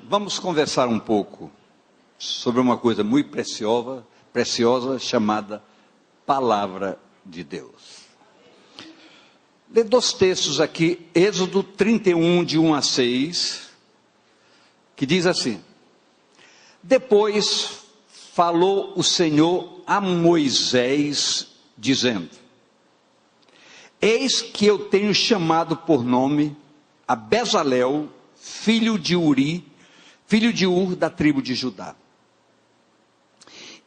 Vamos conversar um pouco sobre uma coisa muito preciosa chamada Palavra de Deus. Lê 2 textos aqui, Êxodo 31, de 1 a 6, que diz assim: Depois falou o Senhor a Moisés, dizendo: Eis que eu tenho chamado por nome a Bezalel, filho de Ur, da tribo de Judá.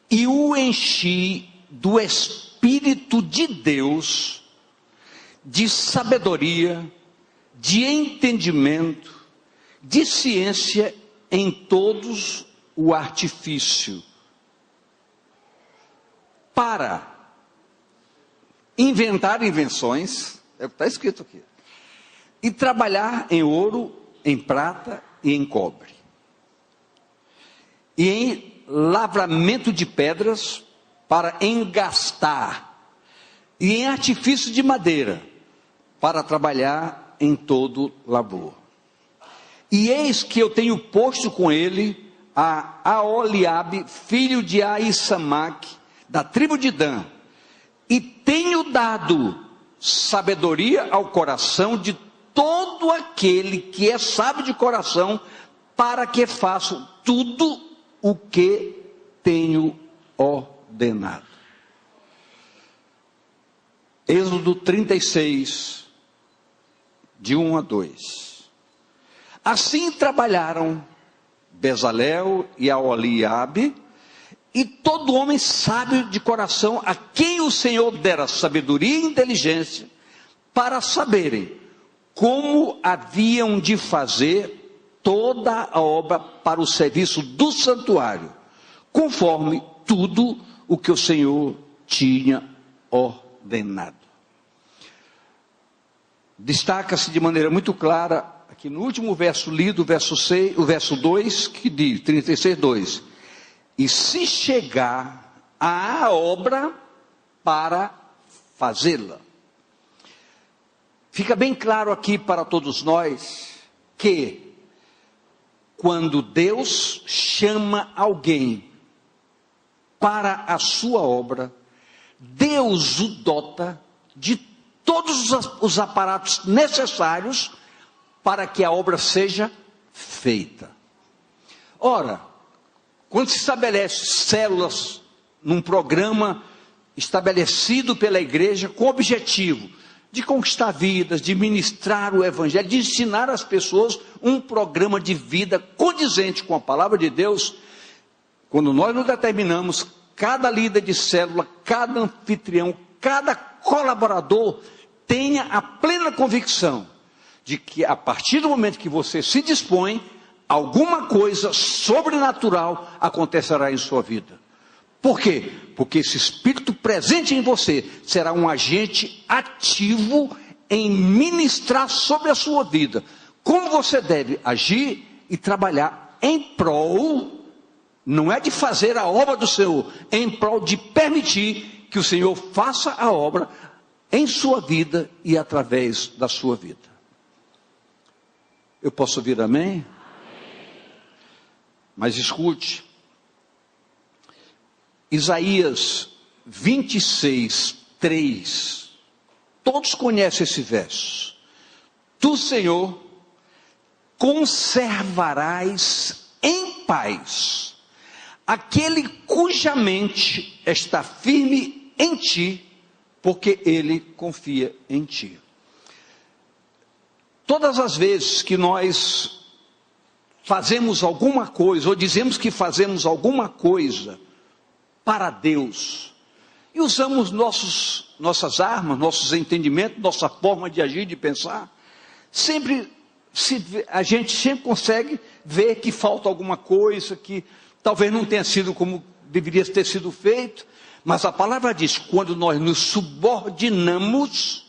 E o enchi do Espírito de Deus, de sabedoria, de entendimento, de ciência em todos o artifício, para inventar invenções, é o que está escrito aqui, e trabalhar em ouro, em prata e em cobre, e em lavramento de pedras para engastar, e em artifício de madeira para trabalhar em todo labor. E eis que eu tenho posto com ele a Aholiabe, filho de Aissamaque, da tribo de Dan, e tenho dado sabedoria ao coração de todo aquele que é sábio de coração, para que façam tudo o que tenho ordenado. Êxodo 36, de 1 a 2. Assim trabalharam Bezalel e Aholiabe, e todo homem sábio de coração, a quem o Senhor dera sabedoria e inteligência, para saberem como haviam de fazer toda a obra para o serviço do santuário, conforme tudo o que o Senhor tinha ordenado. Destaca-se de maneira muito clara, aqui no último verso lido, o verso 2, que diz, 36, 2, e se chegar à obra para fazê-la. Fica bem claro aqui para todos nós, que quando Deus chama alguém para a sua obra, Deus o dota de todos os aparatos necessários para que a obra seja feita. Ora, quando se estabelece células num programa estabelecido pela igreja com o objetivo de conquistar vidas, de ministrar o evangelho, de ensinar às pessoas um programa de vida condizente com a palavra de Deus, quando nós nos determinamos, cada líder de célula, cada anfitrião, cada colaborador tenha a plena convicção de que a partir do momento que você se dispõe, alguma coisa sobrenatural acontecerá em sua vida. Por quê? Porque esse Espírito presente em você será um agente ativo em ministrar sobre a sua vida. Como você deve agir e trabalhar em prol, não é de fazer a obra do Senhor, em prol de permitir que o Senhor faça a obra em sua vida e através da sua vida. Eu posso ouvir amém? Mas escute, Isaías 26, 3, todos conhecem esse verso. Tu, Senhor, conservarás em paz aquele cuja mente está firme em ti, porque ele confia em ti. Todas as vezes que nós fazemos alguma coisa, ou dizemos que fazemos alguma coisa para Deus, e usamos nossas armas, nossos entendimentos, nossa forma de agir, de pensar, a gente sempre consegue ver que falta alguma coisa, que talvez não tenha sido como deveria ter sido feito, mas a palavra diz, quando nós nos subordinamos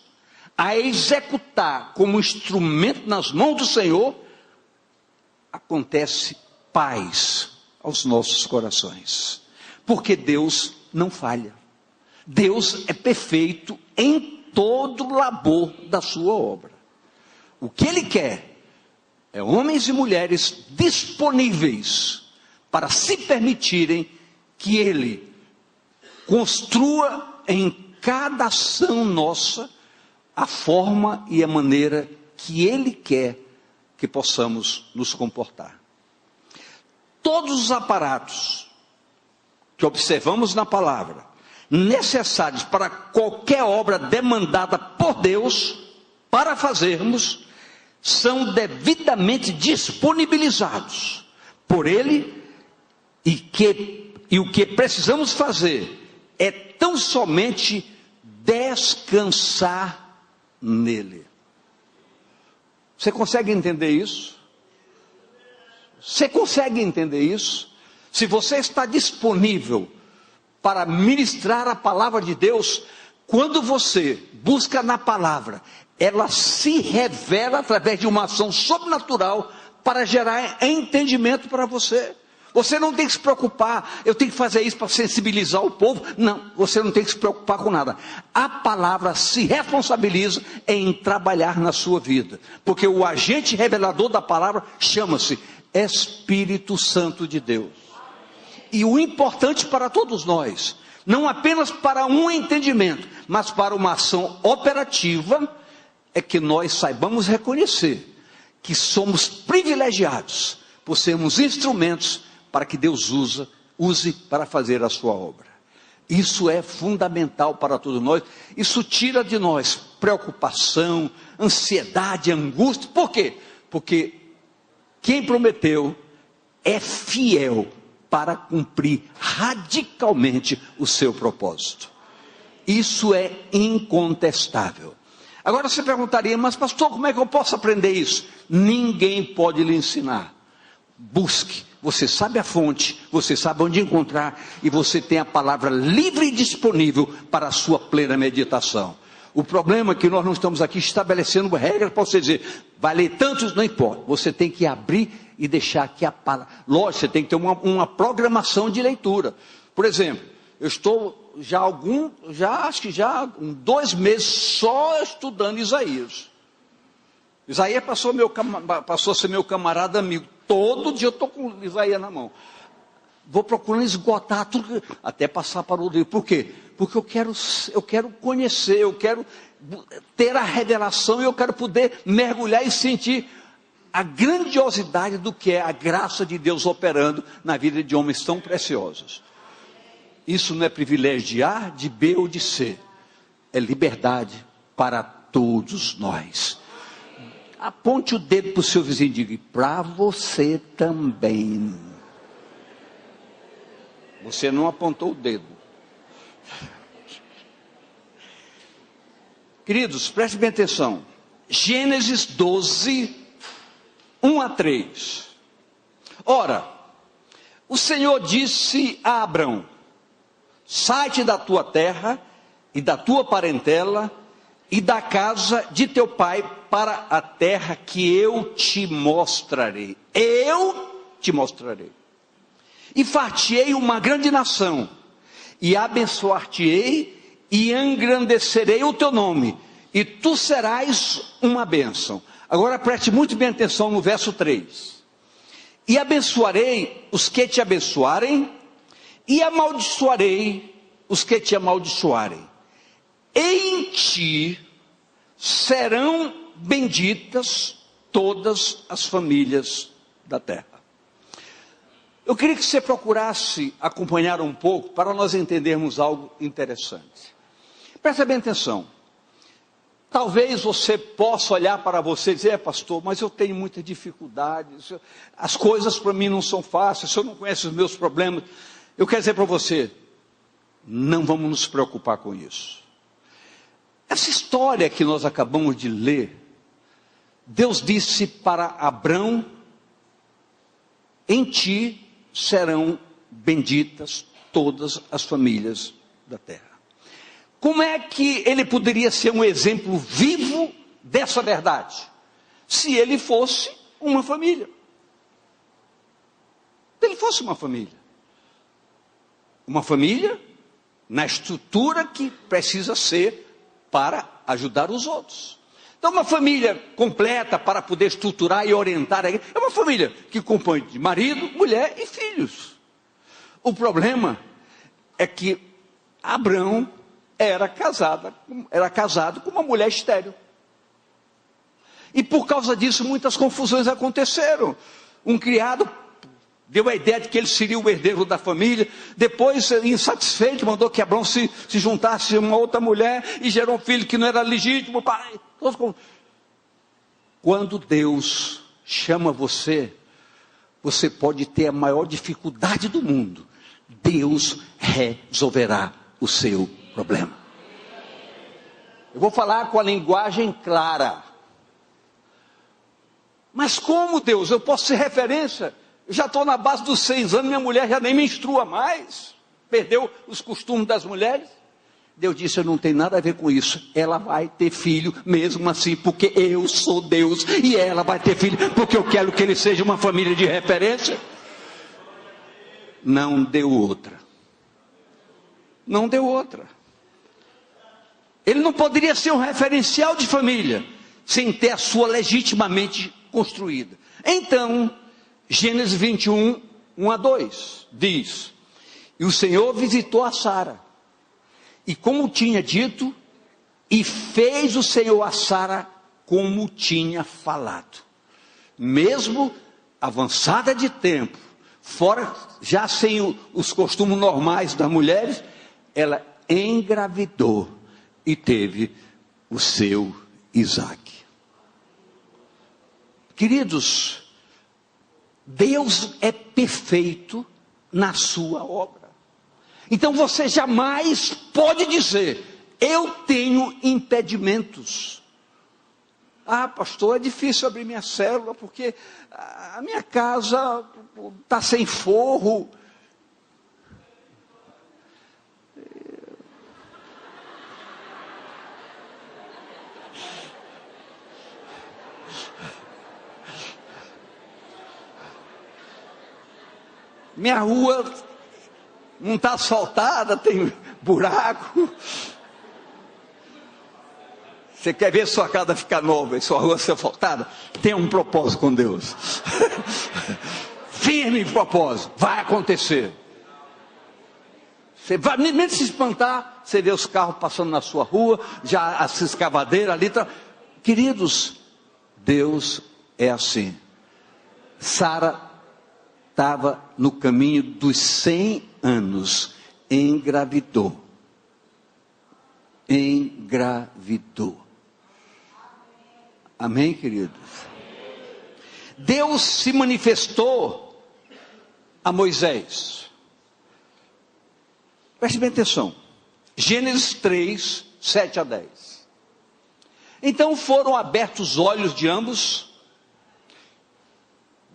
a executar como instrumento nas mãos do Senhor, acontece paz aos nossos corações. Porque Deus não falha. Deus é perfeito em todo o labor da sua obra. O que Ele quer é homens e mulheres disponíveis para se permitirem que Ele construa em cada ação nossa a forma e a maneira que Ele quer que possamos nos comportar. Todos os aparatos que observamos na palavra, necessários para qualquer obra demandada por Deus, para fazermos, são devidamente disponibilizados por Ele, e o que precisamos fazer é tão somente descansar nele. Você consegue entender isso? Você consegue entender isso? Se você está disponível para ministrar a palavra de Deus, quando você busca na palavra, ela se revela através de uma ação sobrenatural para gerar entendimento para você. Você não tem que se preocupar, eu tenho que fazer isso para sensibilizar o povo. Não, você não tem que se preocupar com nada. A palavra se responsabiliza em trabalhar na sua vida. Porque o agente revelador da palavra chama-se Espírito Santo de Deus. E o importante para todos nós, não apenas para um entendimento, mas para uma ação operativa, é que nós saibamos reconhecer que somos privilegiados por sermos instrumentos para que Deus use para fazer a sua obra. Isso é fundamental para todos nós. Isso tira de nós preocupação, ansiedade, angústia. Por quê? Porque quem prometeu é fiel para cumprir radicalmente o seu propósito. Isso é incontestável. Agora você perguntaria, mas pastor, como é que eu posso aprender isso? Ninguém pode lhe ensinar. Busque. Você sabe a fonte, você sabe onde encontrar, e você tem a palavra livre e disponível para a sua plena meditação. O problema é que nós não estamos aqui estabelecendo regras para você dizer, vai ler tantos, não importa. Você tem que abrir e deixar que a palavra. Lógico, você tem que ter uma programação de leitura. Por exemplo, eu estou acho que já 2 meses só estudando Isaías. Isaías passou a ser meu camarada amigo. Todo dia eu estou com Isaías na mão. Vou procurando esgotar tudo, até passar para o livro. Por quê? Porque eu quero conhecer, eu quero ter a revelação, e eu quero poder mergulhar e sentir a grandiosidade do que é a graça de Deus operando na vida de homens tão preciosos. Isso não é privilégio de A, de B ou de C. É liberdade para todos nós. Aponte o dedo para o seu vizinho e diga, para você também. Você não apontou o dedo. Queridos, prestem bem atenção. Gênesis 12, 1 a 3. Ora, o Senhor disse a Abrão, sai-te da tua terra e da tua parentela e da casa de teu pai para a terra que eu te mostrarei. Eu te mostrarei. E far-te-ei uma grande nação, e abençoar-te-ei, e engrandecerei o teu nome, e tu serás uma bênção. Agora preste muito bem atenção no verso 3. E abençoarei os que te abençoarem, e amaldiçoarei os que te amaldiçoarem. Em ti serão benditas todas as famílias da terra. Eu queria que você procurasse acompanhar um pouco para nós entendermos algo interessante. Presta bem atenção. Talvez você possa olhar para você e dizer, pastor, mas eu tenho muita dificuldade, as coisas para mim não são fáceis, o senhor não conhece os meus problemas. Eu quero dizer para você, não vamos nos preocupar com isso. Essa história que nós acabamos de ler, Deus disse para Abrão, em ti serão benditas todas as famílias da terra. Como é que ele poderia ser um exemplo vivo dessa verdade se ele fosse uma família. Se ele fosse uma família. Uma família na estrutura que precisa ser para ajudar os outros. Então, uma família completa para poder estruturar e orientar a igreja, é uma família que compõe de marido, mulher e filhos. O problema é que Abraão era casado com uma mulher estéril. E por causa disso muitas confusões aconteceram. Um criado deu a ideia de que ele seria o herdeiro da família. Depois, insatisfeito, mandou que Abraão se juntasse a uma outra mulher e gerou um filho que não era legítimo. Quando Deus chama você, você pode ter a maior dificuldade do mundo. Deus resolverá o seu problema. Eu vou falar com a linguagem clara. Mas como, Deus? Eu posso ser referência? Eu já estou na base dos 6 anos, minha mulher já nem menstrua mais. Perdeu os costumes das mulheres. Deus disse, eu não tenho nada a ver com isso. Ela vai ter filho mesmo assim, porque eu sou Deus. E ela vai ter filho, porque eu quero que ele seja uma família de referência. Não deu outra. Não deu outra. Ele não poderia ser um referencial de família, sem ter a sua legitimamente construída. Então, Gênesis 21, 1 a 2, diz, e o Senhor visitou a Sara, e como tinha dito, e fez o Senhor a Sara como tinha falado. Mesmo avançada de tempo, fora, já sem os costumes normais das mulheres, ela engravidou e teve o seu Isaque. Queridos, Deus é perfeito na sua obra. Então você jamais pode dizer, eu tenho impedimentos. Ah, pastor, é difícil abrir minha célula porque a minha casa está sem forro. Minha rua não está asfaltada, tem buraco. Você quer ver sua casa ficar nova e sua rua ser asfaltada? Tenha um propósito com Deus. Firme propósito, vai acontecer. Você vai, nem se espantar, você vê os carros passando na sua rua, já as escavadeiras ali. Queridos, Deus é assim. Sara estava no caminho dos 100 anos, engravidou. Amém, queridos? Deus se manifestou a Moisés. Preste bem atenção. Gênesis 3, 7 a 10. Então foram abertos os olhos de ambos.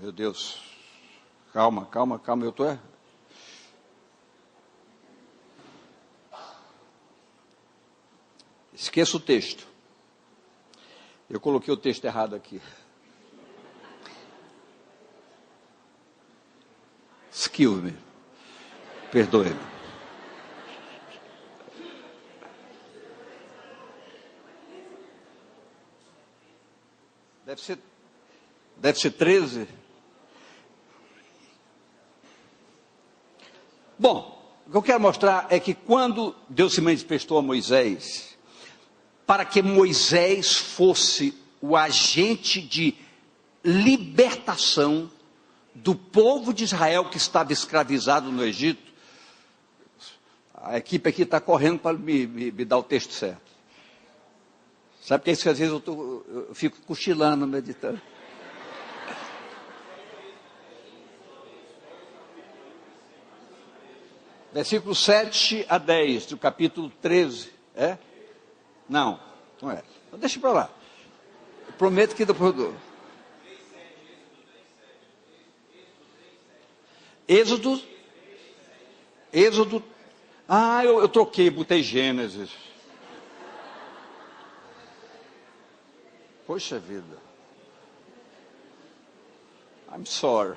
Meu Deus. Calma, eu estou... Esqueça o texto. Eu coloquei o texto errado aqui. Excuse me. Perdoe-me. Deve ser 13. Bom, o que eu quero mostrar é que quando Deus se manifestou a Moisés, para que Moisés fosse o agente de libertação do povo de Israel que estava escravizado no Egito, a equipe aqui está correndo para me dar o texto certo. Sabe que é isso que às vezes eu fico cochilando, meditando. Versículo 7 a 10 do capítulo 13, é? Não é. Então deixa para lá. Eu prometo que depois do... Êxodo. Eu troquei, botei Gênesis. Poxa vida. I'm sorry.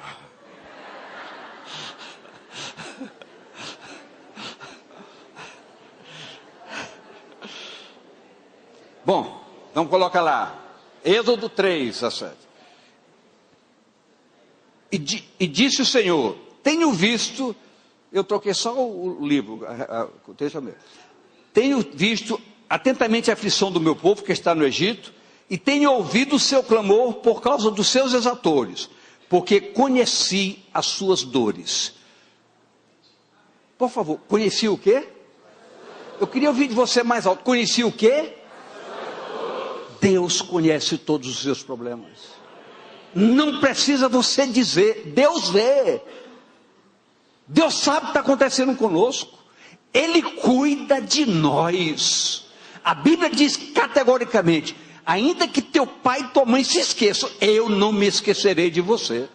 Bom, então coloca lá. Êxodo 3, a 7. E disse o Senhor, tenho visto, eu troquei só o livro, o texto é meu. Tenho visto atentamente a aflição do meu povo que está no Egito, e tenho ouvido o seu clamor por causa dos seus exatores, porque conheci as suas dores. Por favor, conheci o quê? Eu queria ouvir de você mais alto. Conheci o quê? Deus conhece todos os seus problemas. Não precisa você dizer, Deus vê. Deus sabe o que está acontecendo conosco. Ele cuida de nós. A Bíblia diz categoricamente, ainda que teu pai e tua mãe se esqueçam, eu não me esquecerei de você.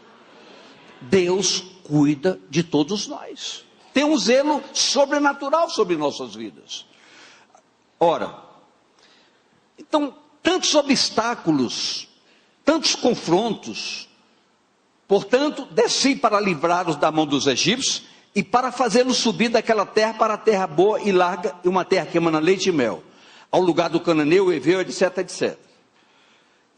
Deus cuida de todos nós. Tem um zelo sobrenatural sobre nossas vidas. Ora, então, tantos obstáculos, tantos confrontos, portanto, desci para livrá-los da mão dos egípcios, e para fazê-los subir daquela terra para a terra boa e larga, e uma terra que emana leite e mel, ao lugar do cananeu, o heveu, etc, etc.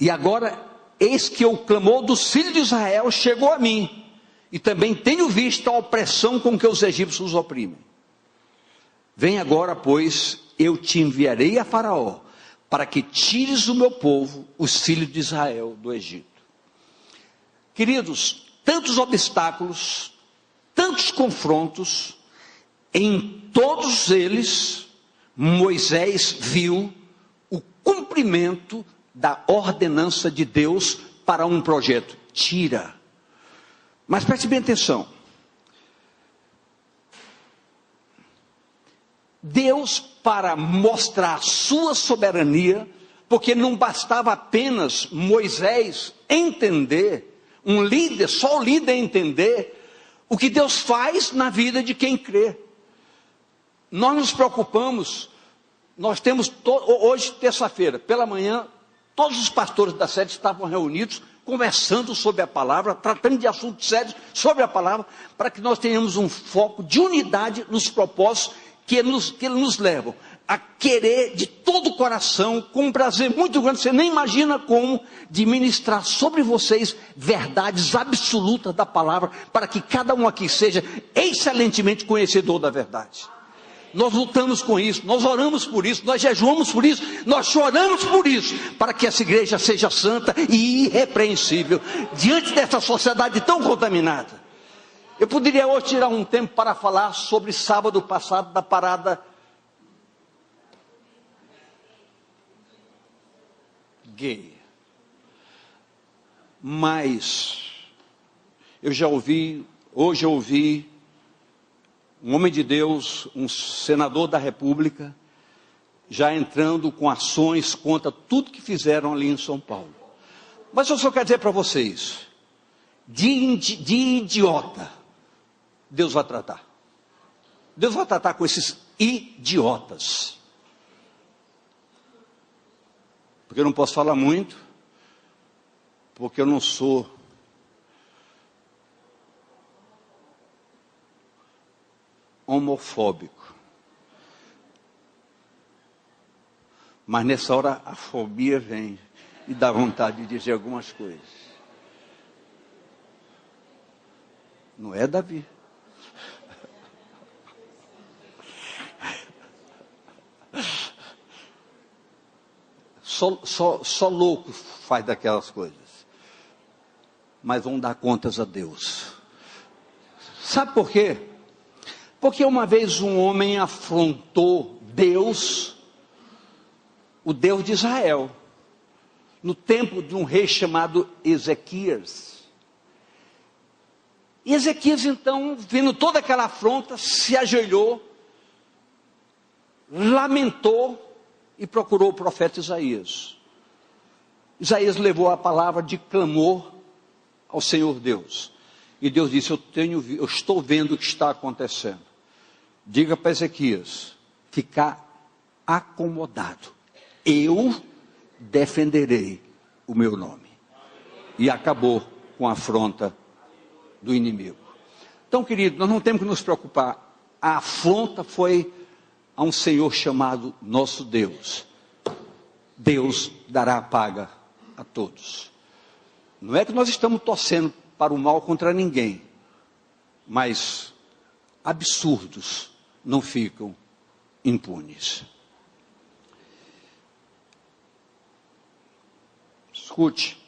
E agora, eis que o clamor dos filhos de Israel chegou a mim, e também tenho visto a opressão com que os egípcios os oprimem. Vem agora, pois, eu te enviarei a Faraó, para que tires o meu povo, os filhos de Israel, do Egito. Queridos, tantos obstáculos, tantos confrontos, em todos eles, Moisés viu o cumprimento da ordenança de Deus para um projeto. Tira. Mas preste bem atenção. Deus, para mostrar sua soberania, porque não bastava apenas Moisés entender, um líder, só o líder entender, o que Deus faz na vida de quem crê. Nós nos preocupamos, nós temos, hoje terça-feira, pela manhã, todos os pastores da sede estavam reunidos, conversando sobre a palavra, tratando de assuntos sérios sobre a palavra, para que nós tenhamos um foco de unidade nos propósitos que nos levam a querer de todo o coração, com um prazer muito grande, você nem imagina como, de ministrar sobre vocês verdades absolutas da palavra, para que cada um aqui seja excelentemente conhecedor da verdade. Nós lutamos com isso, nós oramos por isso, nós jejuamos por isso, nós choramos por isso, para que essa igreja seja santa e irrepreensível, diante dessa sociedade tão contaminada. Eu poderia hoje tirar um tempo para falar sobre sábado passado, da parada gay. Mas, hoje eu ouvi, um homem de Deus, um senador da República, já entrando com ações contra tudo que fizeram ali em São Paulo. Mas eu só quero dizer para vocês, de idiota, Deus vai tratar. Deus vai tratar com esses idiotas. Porque eu não posso falar muito, porque eu não sou homofóbico. Mas nessa hora a fobia vem e dá vontade de dizer algumas coisas. Não é, Davi? Só louco faz daquelas coisas. Mas vão dar contas a Deus. Sabe por quê? Porque uma vez um homem afrontou Deus, o Deus de Israel, no tempo de um rei chamado Ezequias. E Ezequias, então, vendo toda aquela afronta, se ajoelhou, lamentou e procurou o profeta Isaías. Isaías levou a palavra de clamor ao Senhor Deus. E Deus disse, eu estou vendo o que está acontecendo. Diga para Ezequias, ficar acomodado. Eu defenderei o meu nome. E acabou com a afronta do inimigo. Então, querido, nós não temos que nos preocupar. A afronta foi a um Senhor chamado nosso Deus. Deus dará a paga a todos. Não é que nós estamos torcendo para o mal contra ninguém, mas absurdos não ficam impunes. Escute,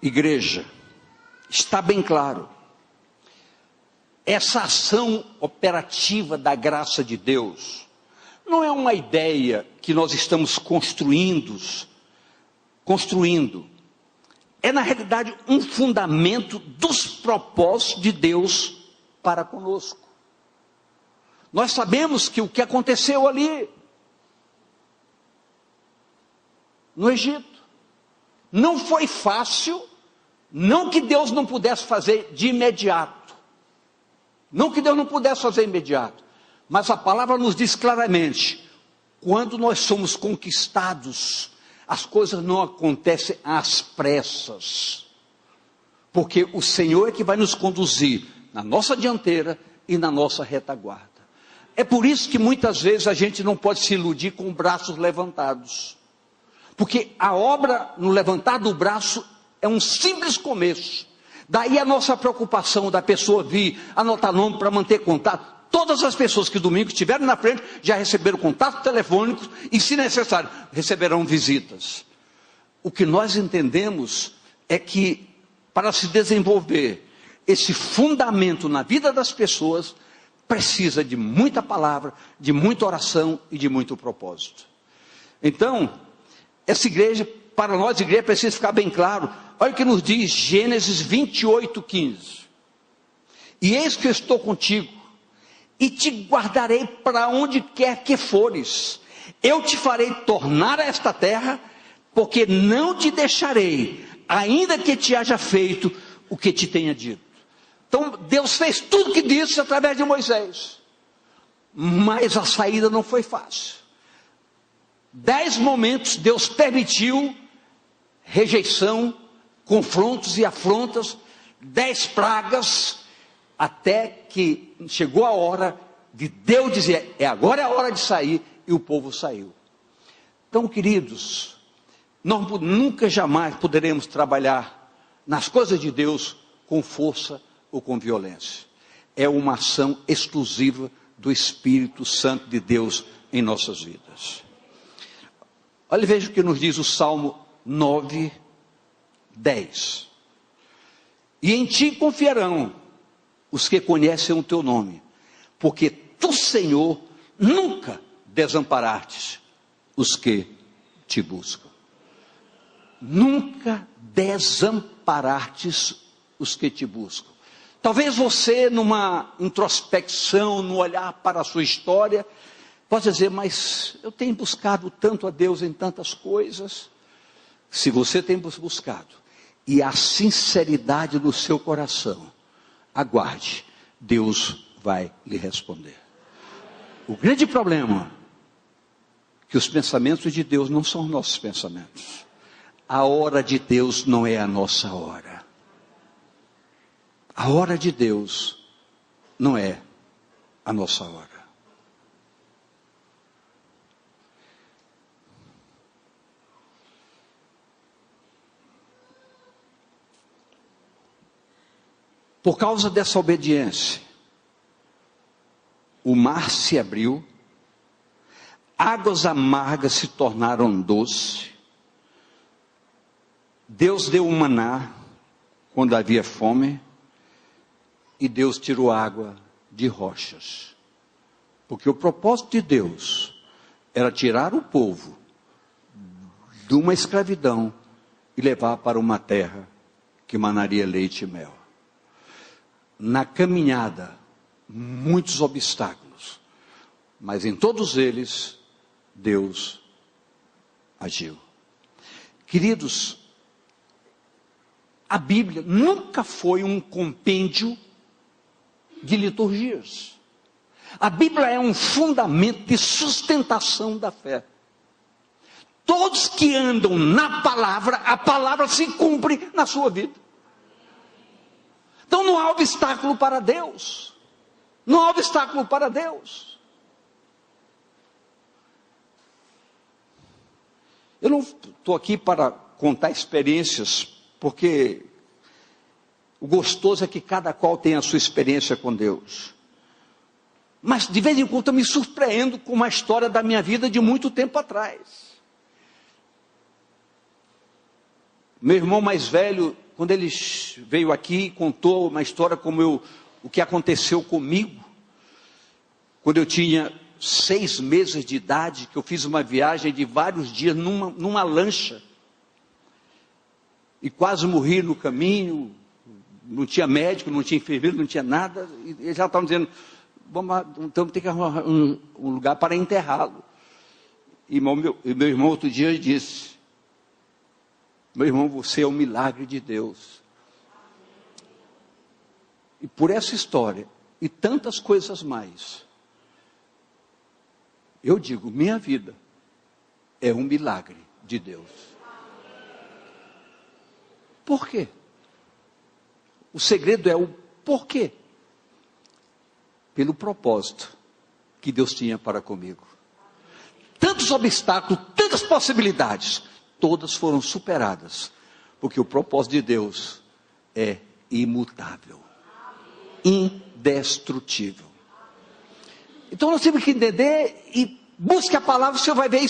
igreja, está bem claro, essa ação operativa da graça de Deus não é uma ideia que nós estamos construindo, é na realidade um fundamento dos propósitos de Deus para conosco. Nós sabemos que o que aconteceu ali no Egito não foi fácil, não que Deus não pudesse fazer de imediato, mas a palavra nos diz claramente, quando nós somos conquistados, as coisas não acontecem às pressas, porque o Senhor é que vai nos conduzir na nossa dianteira e na nossa retaguarda. É por isso que muitas vezes a gente não pode se iludir com braços levantados, porque a obra no levantar do braço é um simples começo. Daí a nossa preocupação da pessoa vir, anotar nome para manter contato. Todas as pessoas que domingo estiveram na frente já receberam contatos telefônicos e, se necessário, receberão visitas. O que nós entendemos é que, para se desenvolver esse fundamento na vida das pessoas, precisa de muita palavra, de muita oração e de muito propósito. Então, essa igreja, para nós, igreja, precisa ficar bem claro. Olha o que nos diz Gênesis 28:15. E eis que eu estou contigo, e te guardarei para onde quer que fores. Eu te farei tornar a esta terra, porque não te deixarei, ainda que te haja feito o que te tenha dito. Então Deus fez tudo o que disse através de Moisés, mas a saída não foi fácil. 10 momentos Deus permitiu rejeição, confrontos e afrontas, 10 pragas, até que chegou a hora de Deus dizer, agora é a hora de sair, e o povo saiu. Então, queridos, nós nunca jamais poderemos trabalhar nas coisas de Deus com força ou com violência. É uma ação exclusiva do Espírito Santo de Deus em nossas vidas. Olha, veja o que nos diz o Salmo 9:10. E em ti confiarão os que conhecem o teu nome, porque tu, Senhor, nunca desamparastes os que te buscam. Nunca desamparastes os que te buscam. Talvez você, numa introspecção, no olhar para a sua história, possa dizer, mas eu tenho buscado tanto a Deus em tantas coisas. Se você tem buscado, e a sinceridade do seu coração, aguarde, Deus vai lhe responder. O grande problema é que os pensamentos de Deus não são nossos pensamentos. A hora de Deus não é a nossa hora. A hora de Deus não é a nossa hora. Por causa dessa obediência, o mar se abriu, águas amargas se tornaram doce, Deus deu o maná quando havia fome, e Deus tirou água de rochas, porque o propósito de Deus era tirar o povo de uma escravidão e levar para uma terra que manaria leite e mel. Na caminhada, muitos obstáculos, mas em todos eles, Deus agiu. Queridos, a Bíblia nunca foi um compêndio de liturgias. A Bíblia é um fundamento de sustentação da fé. Todos que andam na palavra, a palavra se cumpre na sua vida. Então não há obstáculo para Deus. Não há obstáculo para Deus. Eu não estou aqui para contar experiências, porque o gostoso é que cada qual tem a sua experiência com Deus. Mas de vez em quando eu me surpreendo com uma história da minha vida de muito tempo atrás. Meu irmão mais velho, quando ele veio aqui, contou uma história como o que aconteceu comigo, quando eu tinha 6 meses de idade, que eu fiz uma viagem de vários dias numa lancha, e quase morri no caminho. Não tinha médico, não tinha enfermeiro, não tinha nada, e eles já estavam dizendo, então tem que arrumar um lugar para enterrá-lo. E meu irmão outro dia disse, meu irmão, você é um milagre de Deus. E por essa história, e tantas coisas mais, eu digo, minha vida é um milagre de Deus. Por quê? O segredo é o porquê. Pelo propósito que Deus tinha para comigo. Tantos obstáculos, tantas possibilidades, todas foram superadas, porque o propósito de Deus é imutável, indestrutível. Então nós temos que entender e busque a palavra, você vai ver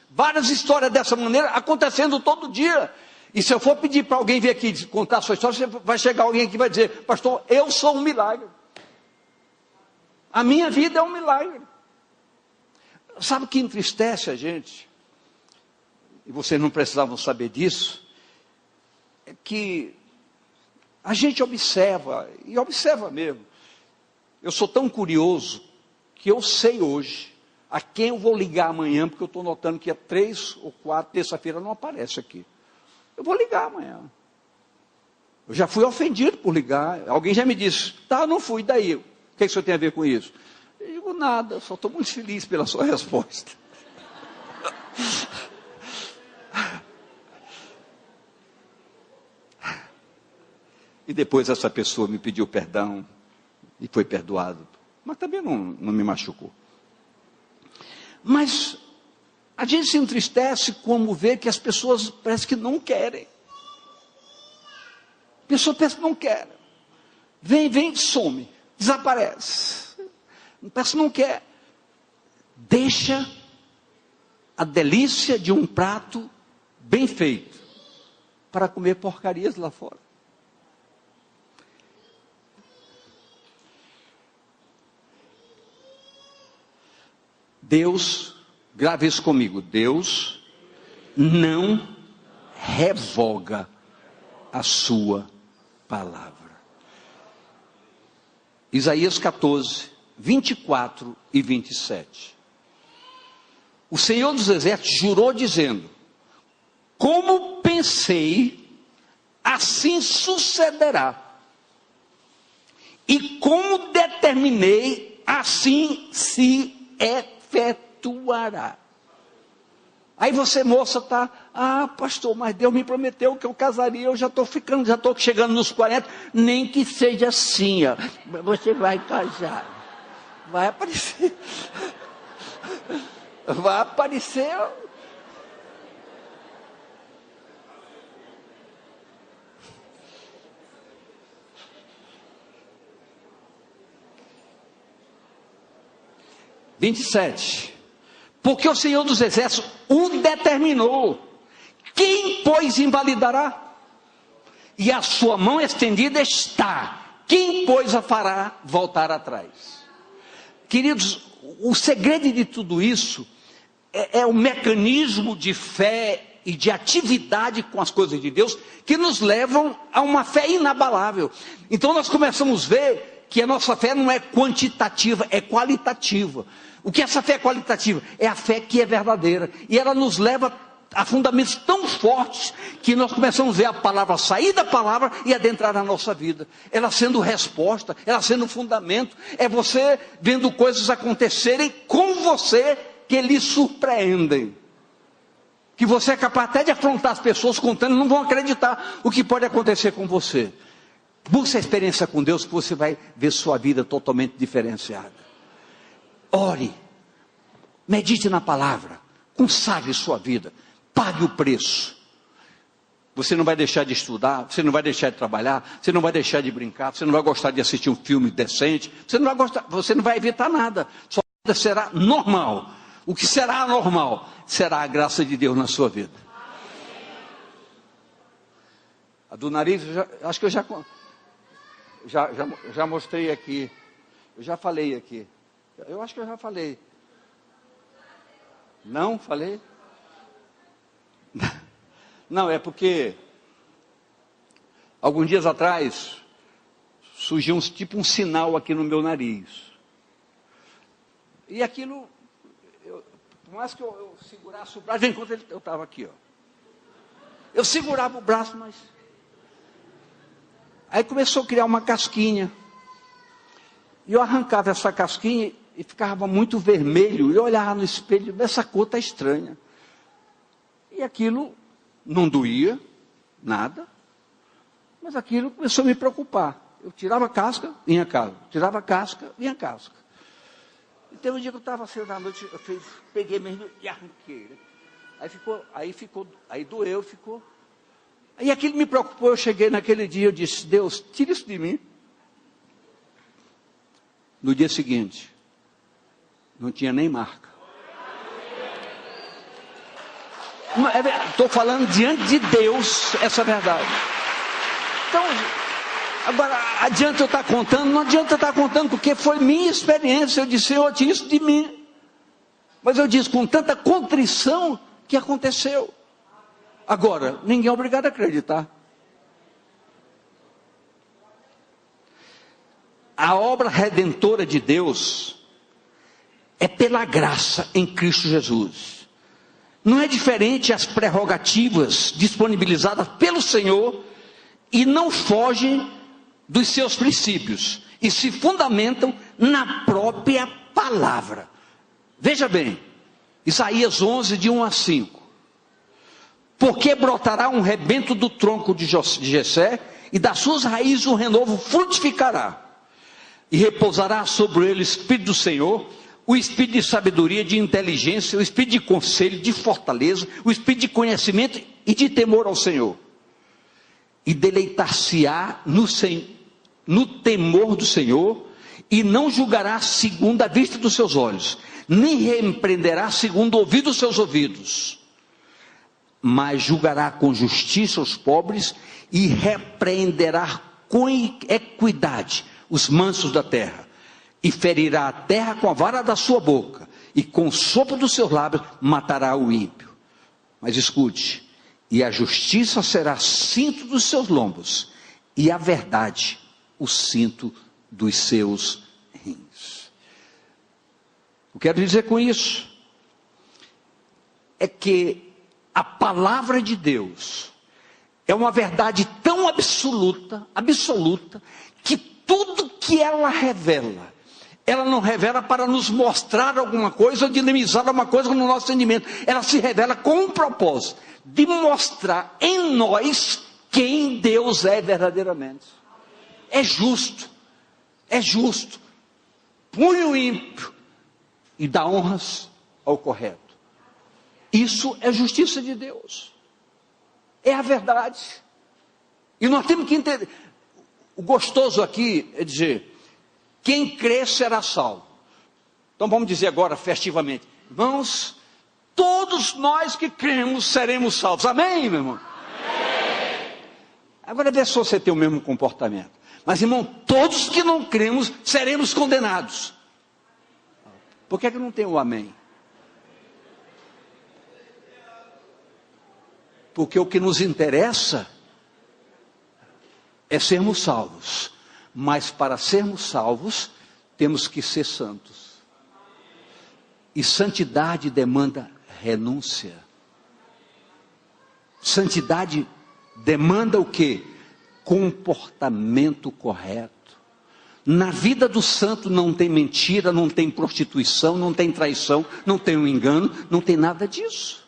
várias histórias dessa maneira acontecendo todo dia. E se eu for pedir para alguém vir aqui contar a sua história, vai chegar alguém aqui e vai dizer, pastor, eu sou um milagre. A minha vida é um milagre. Sabe o que entristece a gente? E vocês não precisavam saber disso. É que a gente observa, e observa mesmo. Eu sou tão curioso, que eu sei hoje, a quem eu vou ligar amanhã, porque eu estou notando que 3 ou 4, terça-feira não aparece aqui. Eu vou ligar amanhã. Eu já fui ofendido por ligar. Alguém já me disse, tá, não fui, daí? O que o senhor tem a ver com isso? Eu digo, nada, só estou muito feliz pela sua resposta. E depois essa pessoa me pediu perdão e foi perdoado. Mas também não me machucou. Mas a gente se entristece como vê que as pessoas parece que não querem. A pessoa parece que não quer. Vem, some, desaparece. Parece que não quer. Deixa a delícia de um prato bem feito para comer porcarias lá fora. Deus, grave isso comigo, Deus não revoga a sua palavra. Isaías 14, 24 e 27. O Senhor dos Exércitos jurou dizendo, como pensei, assim sucederá. E como determinei, assim se efetuará. Aí você, moça, está, pastor, mas Deus me prometeu que eu casaria, eu já estou chegando nos 40, nem que seja assim, ó, você vai casar, vai aparecer, vai aparecer, (27) Porque o Senhor dos Exércitos o determinou. Quem, pois, invalidará? E a sua mão estendida está. Quem, pois, a fará voltar atrás? Queridos, o segredo de tudo isso é o mecanismo de fé e de atividade com as coisas de Deus que nos levam a uma fé inabalável. Então nós começamos a ver que a nossa fé não é quantitativa, é qualitativa. O que é essa fé qualitativa? É a fé que é verdadeira. E ela nos leva a fundamentos tão fortes que nós começamos a ver a palavra sair da palavra e adentrar na nossa vida. Ela sendo resposta, ela sendo fundamento. É você vendo coisas acontecerem com você que lhe surpreendem. que você é capaz até de afrontar as pessoas contando, não vão acreditar o que pode acontecer com você. Busque a experiência com Deus, que você vai ver sua vida totalmente diferenciada. Ore, medite na palavra, consagre sua vida, pague o preço. Você não vai deixar de estudar, você não vai deixar de trabalhar, você não vai deixar de brincar, você não vai gostar de assistir um filme decente, você não vai evitar nada, sua vida será normal. O que será anormal será a graça de Deus na sua vida. A do nariz, acho que eu já mostrei aqui, eu já falei aqui, eu acho que eu já falei. Não falei? Não, é porque alguns dias atrás surgiu tipo um sinal aqui no meu nariz. E aquilo, por mais que eu segurasse o braço, enquanto eu estava aqui, ó. Eu segurava o braço, mas... Aí começou a criar uma casquinha. E eu arrancava essa casquinha e ficava muito vermelho. E eu olhava no espelho, essa cor está estranha. E aquilo não doía, nada. Mas aquilo começou a me preocupar. Eu tirava a casca, vinha casca. Tirava a casca, vinha casca. E teve um dia que eu estava assim na noite, eu peguei mesmo e arranquei. Aí doeu, ficou. Aí aquilo me preocupou, eu cheguei naquele dia, eu disse, Deus, tira isso de mim. No dia seguinte, não tinha nem marca. Estou falando diante de Deus essa verdade. Então, agora, adianta eu estar contando? Não adianta eu estar contando, porque foi minha experiência. Eu disse, Senhor, tira isso de mim. Mas eu disse com tanta contrição que aconteceu. Agora, ninguém é obrigado a acreditar. A obra redentora de Deus é pela graça em Cristo Jesus. Não é diferente às prerrogativas disponibilizadas pelo Senhor e não fogem dos seus princípios e se fundamentam na própria palavra. Veja bem, Isaías 11, de 1 a 5. Porque brotará um rebento do tronco de Jessé, e das suas raízes o renovo frutificará. E repousará sobre ele o Espírito do Senhor, o Espírito de sabedoria, de inteligência, o Espírito de conselho, de fortaleza, o Espírito de conhecimento e de temor ao Senhor. E deleitar-se-á no temor do Senhor, e não julgará segundo a vista dos seus olhos, nem repreenderá segundo o ouvido dos seus ouvidos, mas julgará com justiça os pobres e repreenderá com equidade os mansos da terra, e ferirá a terra com a vara da sua boca, e com o sopro dos seus lábios matará o ímpio. Mas escute, e a justiça será cinto dos seus lombos, e a verdade o cinto dos seus rins. O que quero dizer com isso é que a palavra de Deus é uma verdade tão absoluta, que tudo que ela revela, ela não revela para nos mostrar alguma coisa ou dinamizar alguma coisa no nosso entendimento. Ela se revela com um propósito, de mostrar em nós quem Deus é verdadeiramente. É justo, põe o ímpio e dá honras ao correto. Isso é justiça de Deus. É a verdade. E nós temos que entender. O gostoso aqui é dizer, quem crê será salvo. Então vamos dizer agora festivamente, irmãos, todos nós que cremos seremos salvos. Amém, meu irmão? Amém. Agora vê se você tem o mesmo comportamento. Mas irmão, todos que não cremos seremos condenados. Por que não tem o amém? Porque o que nos interessa é sermos salvos. Mas para sermos salvos, temos que ser santos. E santidade demanda renúncia. Santidade demanda o quê? Comportamento correto. Na vida do santo não tem mentira, não tem prostituição, não tem traição, não tem um engano, não tem nada disso.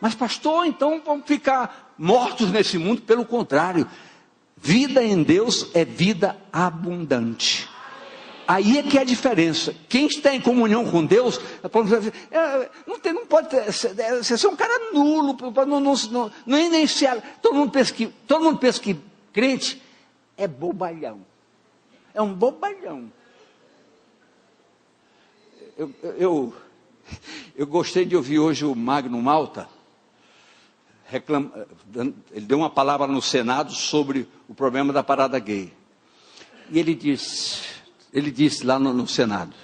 Mas pastor, então vamos ficar mortos nesse mundo? Pelo contrário, vida em Deus é vida abundante. Aí é que é a diferença. Quem está em comunhão com Deus, não pode ser um cara nulo, nem se, todo mundo pensa que crente é bobalhão. É um bobalhão. Eu gostei de ouvir hoje o Magno Malta, ele deu uma palavra no Senado sobre o problema da parada gay. E ele disse lá no Senado: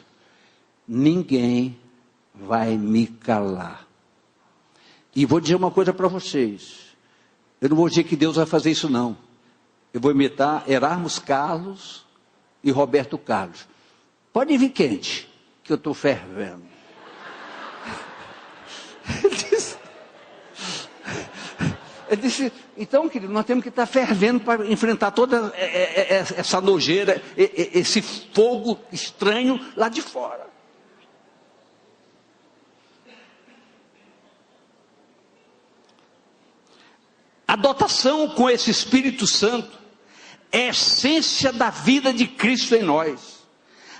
ninguém vai me calar. E vou dizer uma coisa para vocês, eu não vou dizer que Deus vai fazer isso não. Eu vou imitar Erasmo Carlos e Roberto Carlos. Pode vir quente, que eu estou fervendo. Ele disse, então, querido, nós temos que estar fervendo para enfrentar toda essa nojeira, esse fogo estranho lá de fora. A dotação com esse Espírito Santo é a essência da vida de Cristo em nós.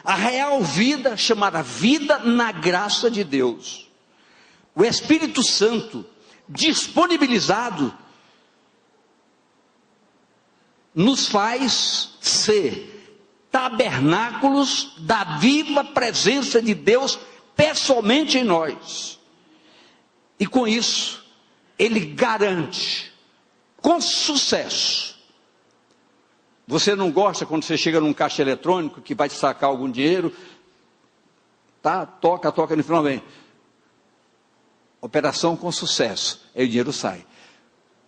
A real vida chamada vida na graça de Deus. O Espírito Santo disponibilizado nos faz ser tabernáculos da viva presença de Deus pessoalmente em nós. E com isso, ele garante com sucesso. Você não gosta quando você chega num caixa eletrônico que vai te sacar algum dinheiro, tá? Toca no final vem. Operação com sucesso, aí o dinheiro sai.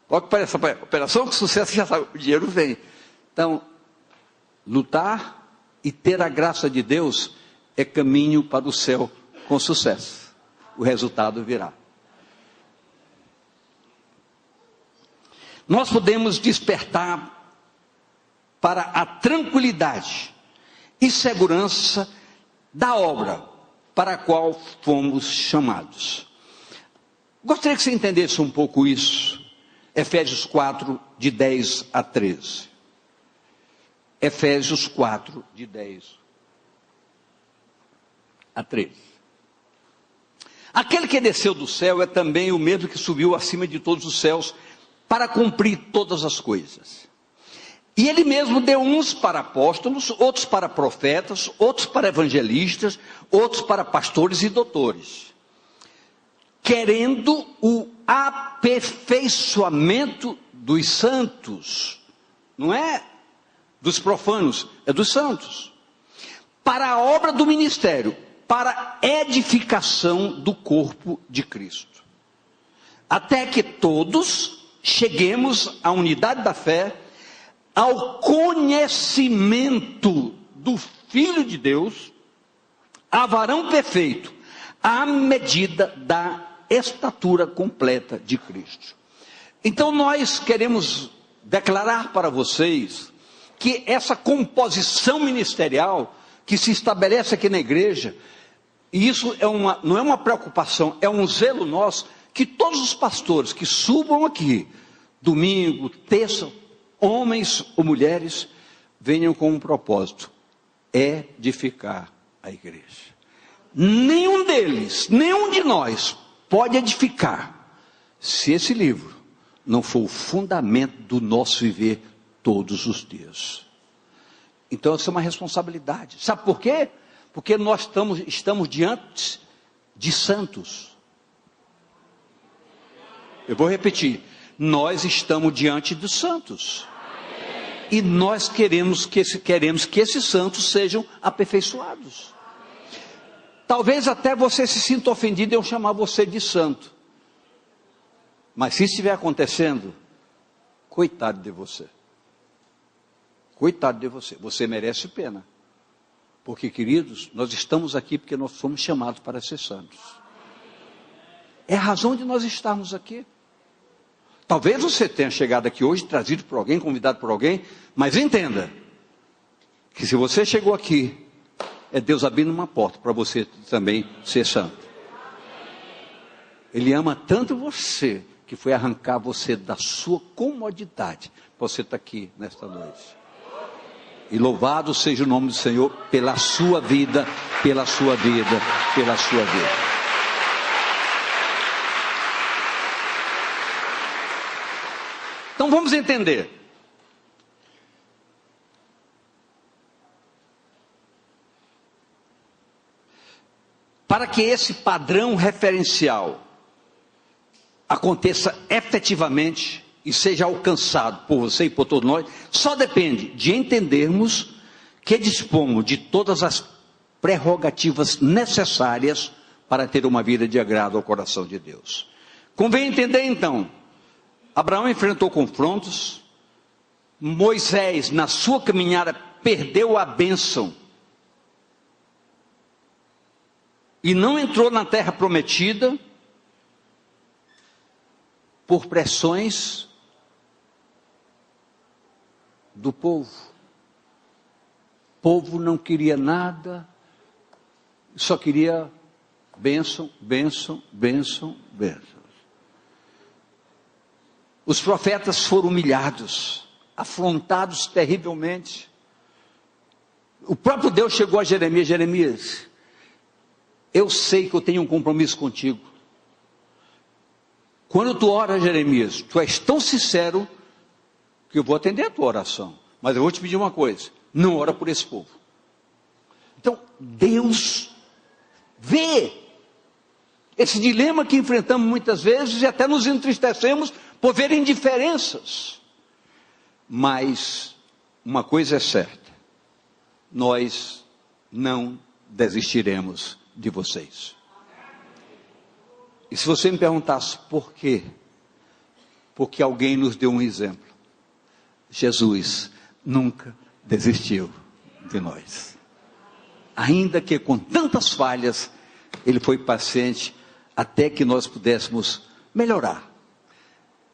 Olha que parece, operação com sucesso, já sabe, o dinheiro vem. Então, lutar e ter a graça de Deus é caminho para o céu com sucesso. O resultado virá. Nós podemos despertar para a tranquilidade e segurança da obra para a qual fomos chamados. Gostaria que você entendesse um pouco isso. Efésios 4, de 10 a 13. Efésios 4, de 10 a 13. Aquele que desceu do céu é também o mesmo que subiu acima de todos os céus para cumprir todas as coisas. E ele mesmo deu uns para apóstolos, outros para profetas, outros para evangelistas, outros para pastores e doutores, querendo o aperfeiçoamento dos santos, não é dos profanos, é dos santos, para a obra do ministério, para a edificação do corpo de Cristo, até que todos cheguemos à unidade da fé, ao conhecimento do Filho de Deus, a varão perfeito, à medida da estatura completa de Cristo. Então nós queremos declarar para vocês que essa composição ministerial que se estabelece aqui na igreja, e isso não é uma preocupação, é um zelo nosso, que todos os pastores que subam aqui, domingo, terça, homens ou mulheres, venham com um propósito: edificar a igreja. Nenhum deles, nenhum de nós pode edificar se esse livro não for o fundamento do nosso viver todos os dias. Então essa é uma responsabilidade. Sabe por quê? Porque nós estamos diante de santos. Eu vou repetir. Nós estamos diante dos santos. E nós queremos que esses santos sejam aperfeiçoados. Talvez até você se sinta ofendido em eu chamar você de santo. Mas se estiver acontecendo, coitado de você. Coitado de você. Você merece pena. Porque, queridos, nós estamos aqui porque nós fomos chamados para ser santos. É a razão de nós estarmos aqui. Talvez você tenha chegado aqui hoje, trazido por alguém, convidado por alguém, mas entenda que se você chegou aqui, é Deus abrindo uma porta para você também ser santo. Ele ama tanto você, que foi arrancar você da sua comodidade. Você está aqui nesta noite. E louvado seja o nome do Senhor pela sua vida, pela sua vida, pela sua vida. Então vamos entender. Para que esse padrão referencial aconteça efetivamente e seja alcançado por você e por todos nós, só depende de entendermos que dispomos de todas as prerrogativas necessárias para ter uma vida de agrado ao coração de Deus. Convém entender então, Abraão enfrentou confrontos, Moisés na sua caminhada perdeu a bênção, e não entrou na terra prometida, por pressões do povo. O povo não queria nada, só queria bênção, bênção, bênção, bênção. Os profetas foram humilhados, afrontados terrivelmente. O próprio Deus chegou a Jeremias: Jeremias, eu sei que eu tenho um compromisso contigo. Quando tu oras, Jeremias, tu és tão sincero que eu vou atender a tua oração. Mas eu vou te pedir uma coisa: não ora por esse povo. Então, Deus vê esse dilema que enfrentamos muitas vezes e até nos entristecemos por ver indiferenças. Mas uma coisa é certa: nós não desistiremos de vocês. E se você me perguntasse por quê? Porque alguém nos deu um exemplo. Jesus nunca desistiu de nós. Ainda que com tantas falhas, ele foi paciente até que nós pudéssemos melhorar.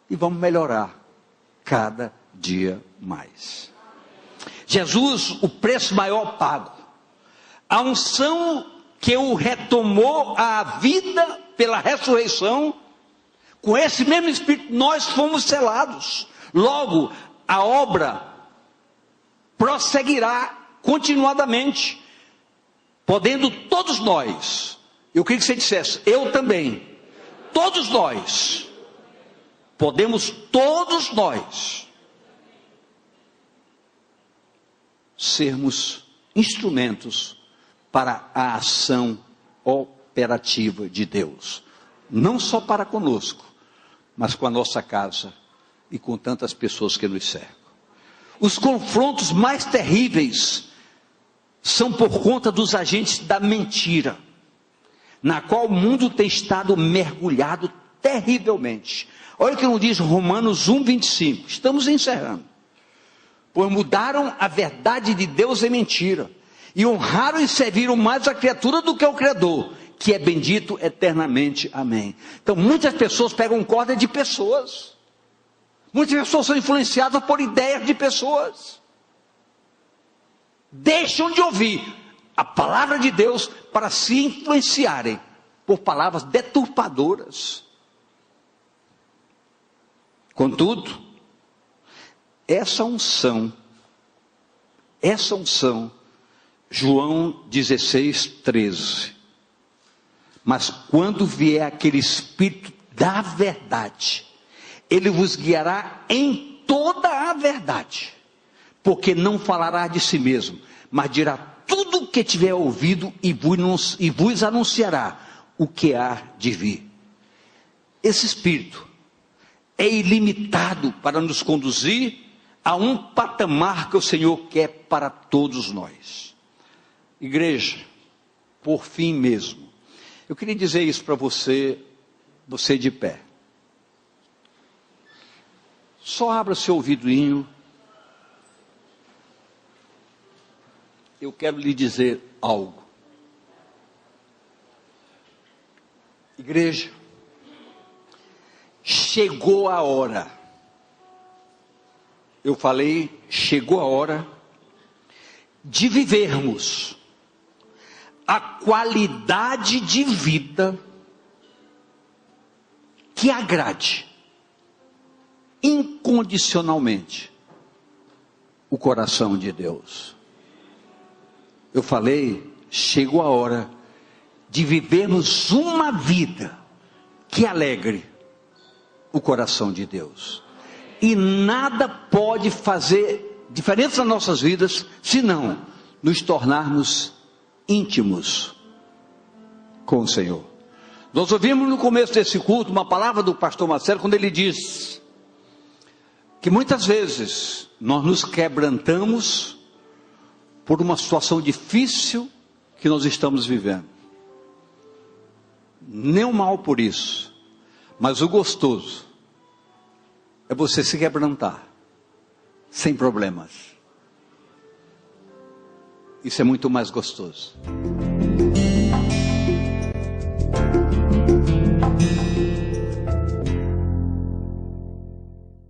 E vamos melhorar cada dia mais. Jesus, o preço maior pago. A unção que o retomou à vida pela ressurreição, com esse mesmo Espírito nós fomos selados. Logo, a obra prosseguirá continuadamente, podendo todos nós, eu queria que você dissesse, eu também, todos nós, podemos todos nós sermos instrumentos para a ação operativa de Deus, não só para conosco, mas com a nossa casa e com tantas pessoas que nos cercam. Os confrontos mais terríveis são por conta dos agentes da mentira, na qual o mundo tem estado mergulhado terrivelmente. Olha o que nos diz Romanos 1:25, estamos encerrando. Pois mudaram a verdade de Deus em mentira, e honraram e serviram mais a criatura do que o Criador, que é bendito eternamente. Amém. Então muitas pessoas pegam corda de pessoas. Muitas pessoas são influenciadas por ideias de pessoas. Deixam de ouvir a palavra de Deus para se influenciarem por palavras deturpadoras. Contudo, essa unção, João 16:13. Mas quando vier aquele Espírito da verdade, ele vos guiará em toda a verdade, porque não falará de si mesmo, mas dirá tudo o que tiver ouvido e vos anunciará o que há de vir. Esse Espírito é ilimitado para nos conduzir a um patamar que o Senhor quer para todos nós. Igreja, por fim mesmo, eu queria dizer isso para você de pé. Só abra seu ouvidinho. Eu quero lhe dizer algo. Igreja, chegou a hora. Eu falei, chegou a hora de vivermos a qualidade de vida que agrade incondicionalmente o coração de Deus. Eu falei, chegou a hora de vivermos uma vida que alegre o coração de Deus. E nada pode fazer diferença nas nossas vidas, senão nos tornarmos íntimos com o Senhor. Nós ouvimos no começo desse culto uma palavra do pastor Marcelo, quando ele diz que muitas vezes nós nos quebrantamos por uma situação difícil que nós estamos vivendo. Nem o mal por isso, mas o gostoso é você se quebrantar sem problemas. Isso é muito mais gostoso.